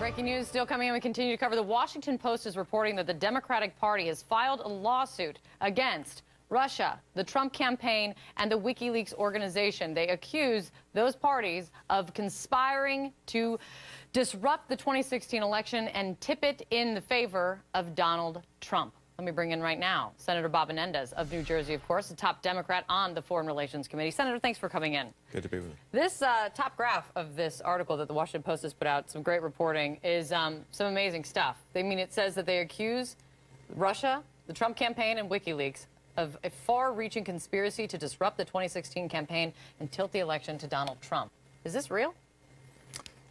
Breaking news still coming in. We continue to cover. The Washington Post is reporting that the Democratic Party has filed a lawsuit against Russia, the Trump campaign, and the WikiLeaks organization. They accuse those parties of conspiring to disrupt the 2016 election and tip it in the favor of Donald Trump. Let me bring in right now Senator Bob Menendez of New Jersey, of course, the top Democrat on the Foreign Relations Committee. Senator, thanks for coming in. Good to be with you. This top graph of this article that the Washington Post has put out, some great reporting, is some amazing stuff. It says that they accuse Russia, the Trump campaign, and WikiLeaks of a far-reaching conspiracy to disrupt the 2016 campaign and tilt the election to Donald Trump. Is this real?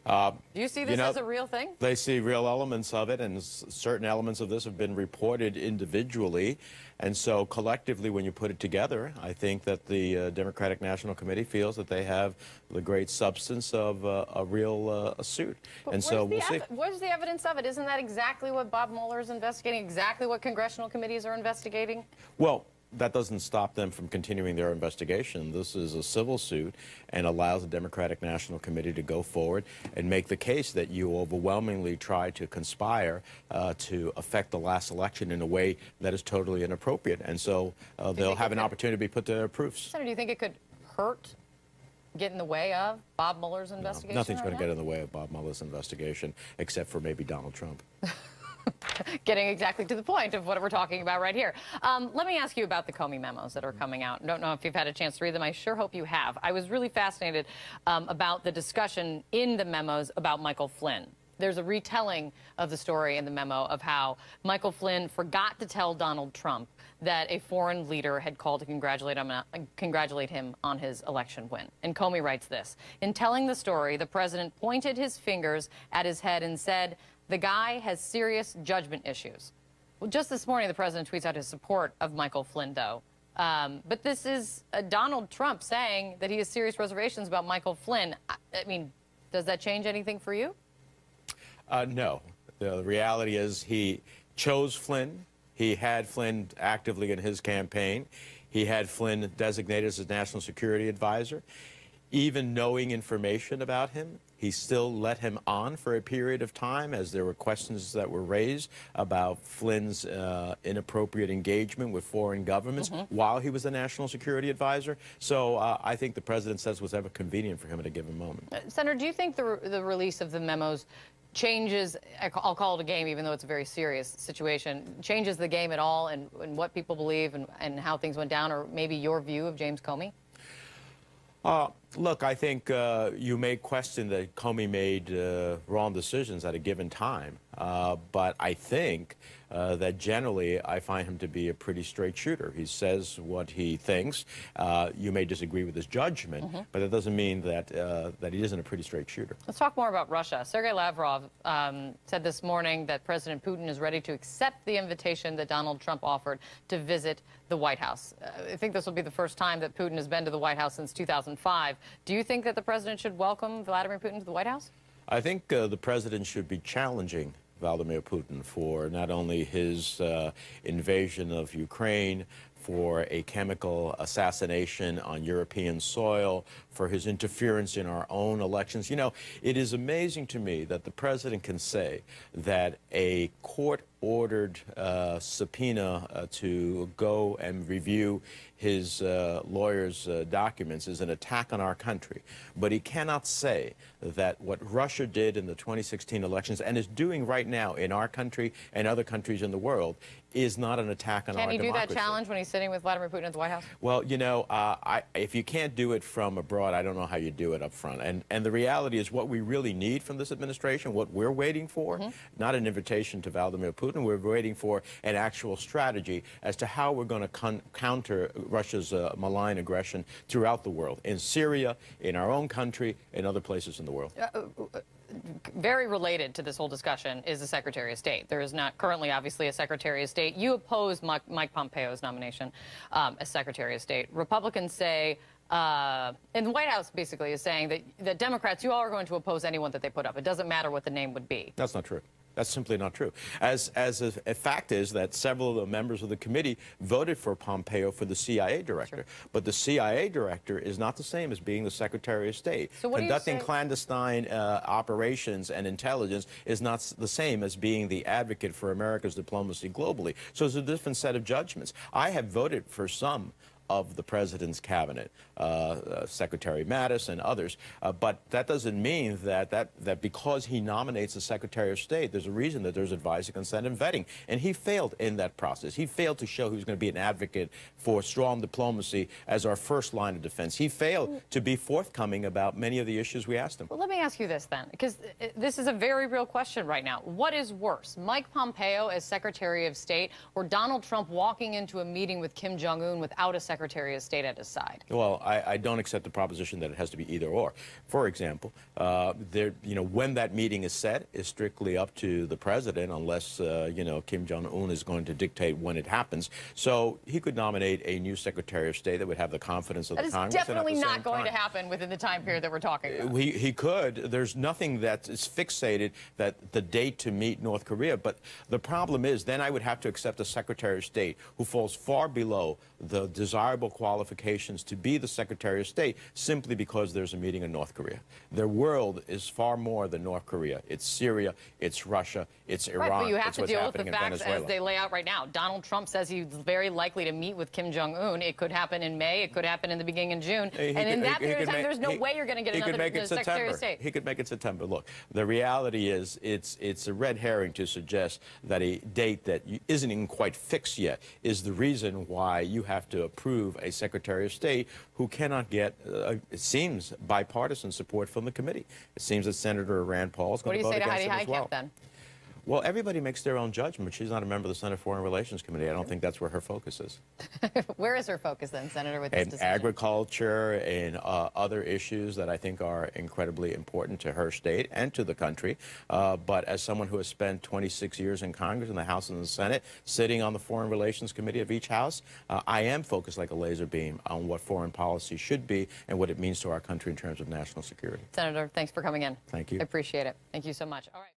Do you see this as a real thing? They see real elements of it, and certain elements of this have been reported individually. And so collectively, when you put it together, I think that the Democratic National Committee feels that they have the great substance of a real suit. But and so we'll see. Where's the evidence of it? Isn't that exactly what Bob Mueller is investigating, exactly what congressional committees are investigating? Well, that doesn't stop them from continuing their investigation. This is a civil suit and allows the Democratic National Committee to go forward and make the case that you overwhelmingly tried to conspire to affect the last election in a way that is totally inappropriate. And so they'll have an opportunity to be put to their proofs. Senator, do you think it could hurt, get in the way of Bob Mueller's investigation? No, nothing's going to get in the way of Bob Mueller's investigation, except for maybe Donald Trump. Getting exactly to the point of what we're talking about right here. Let me ask you about the Comey memos that are coming out. I don't know if you've had a chance to read them. I sure hope you have. I was really fascinated about the discussion in the memos about Michael Flynn. There's a retelling of the story in the memo of how Michael Flynn forgot to tell Donald Trump that a foreign leader had called to congratulate him on his election win. And Comey writes this: in telling the story, the president pointed his fingers at his head and said, "The guy has serious judgment issues." Well, just this morning, the president tweets out his support of Michael Flynn, though. But this is Donald Trump saying that he has serious reservations about Michael Flynn. I mean, does that change anything for you? No. The reality is he chose Flynn. He had Flynn actively in his campaign. He had Flynn designated as his national security advisor. Even knowing information about him, he still let him on for a period of time as there were questions that were raised about Flynn's inappropriate engagement with foreign governments while he was the national security advisor. So I think the president says was ever convenient for him at a given moment. Senator, do you think the release of the memos changes, I'll call it a game even though it's a very serious situation, changes the game at all in what people believe and how things went down, or maybe your view of James Comey? Look, I think you may question that Comey made wrong decisions at a given time, but I think that generally I find him to be a pretty straight shooter. He says what he thinks. You may disagree with his judgment, but that doesn't mean that that he isn't a pretty straight shooter. Let's talk more about Russia. Sergei Lavrov said this morning that President Putin is ready to accept the invitation that Donald Trump offered to visit the White House. I think this will be the first time that Putin has been to the White House since 2005. Do you think that the president should welcome Vladimir Putin to the White House? I think the president should be challenging Vladimir Putin for not only his invasion of Ukraine, for a chemical assassination on European soil, for his interference in our own elections. You know, it is amazing to me that the president can say that a court-ordered subpoena to go and review his lawyer's documents is an attack on our country. But he cannot say that what Russia did in the 2016 elections and is doing right now in our country and other countries in the world is not an attack on our democracy. Can he do that challenge when he's sitting with Vladimir Putin at the White House? Well, you know, if you can't do it from abroad, I don't know how you do it up front. And the reality is what we really need from this administration, what we're waiting for, not an invitation to Vladimir Putin, we're waiting for an actual strategy as to how we're going to counter Russia's malign aggression throughout the world, in Syria, in our own country, in other places in the world. Very related to this whole discussion is the Secretary of State. There is not currently, obviously, a Secretary of State. You oppose Mike Pompeo's nomination as Secretary of State. Republicans say, and the White House basically is saying that Democrats, you all are going to oppose anyone that they put up. It doesn't matter what the name would be. That's not true. That's simply not true. As a fact is that several of the members of the committee voted for Pompeo for the CIA director. Sure. But the CIA director is not the same as being the Secretary of State. So what Conducting clandestine operations and intelligence is not the same as being the advocate for America's diplomacy globally. So it's a different set of judgments. I have voted for some of the president's cabinet, Secretary Mattis and others, but that doesn't mean that because he nominates the Secretary of State, there's a reason that there's advisory consent and vetting. And he failed in that process. He failed to show he was going to be an advocate for strong diplomacy as our first line of defense. He failed to be forthcoming about many of the issues we asked him. Well, let me ask you this then, because this is a very real question right now. What is worse, Mike Pompeo as Secretary of State or Donald Trump walking into a meeting with Kim Jong-un without a Secretary of State at his side? Well, I don't accept the proposition that it has to be either or. For example, when that meeting is set is strictly up to the president, unless Kim Jong-un is going to dictate when it happens. So he could nominate a new Secretary of State that would have the confidence of the Congress. That is definitely not going to happen within the time period that we're talking about. He could. There's nothing that is fixated that the date to meet North Korea. But the problem is, then I would have to accept a Secretary of State who falls far below the desirable qualifications to be the Secretary of State simply because there's a meeting in North Korea. Their world is far more than North Korea. It's Syria, it's Russia, it's Iran. Right, but you have it's to what's deal with the happening in facts Venezuela. as they lay out right now. Donald Trump says he's very likely to meet with Kim Jong-un. It could happen in May. It could happen in the beginning of June. And in that period of time, there's no way you're going to get another Secretary of State. He could make it September. Look, the reality is it's a red herring to suggest that a date that isn't even quite fixed yet is the reason why you have to approve a Secretary of State who cannot get, it seems, bipartisan support from the committee. It seems that Senator Rand Paul is going to vote against him as well. What do you say to Heidi Heitkamp then? Well, everybody makes their own judgment. She's not a member of the Senate Foreign Relations Committee. I don't think that's where her focus is. Where is her focus then, Senator, with this decision? Agriculture and other issues that I think are incredibly important to her state and to the country. But as someone who has spent 26 years in Congress, in the House and the Senate, sitting on the Foreign Relations Committee of each House, I am focused like a laser beam on what foreign policy should be and what it means to our country in terms of national security. Senator, thanks for coming in. Thank you. I appreciate it. Thank you so much. All right.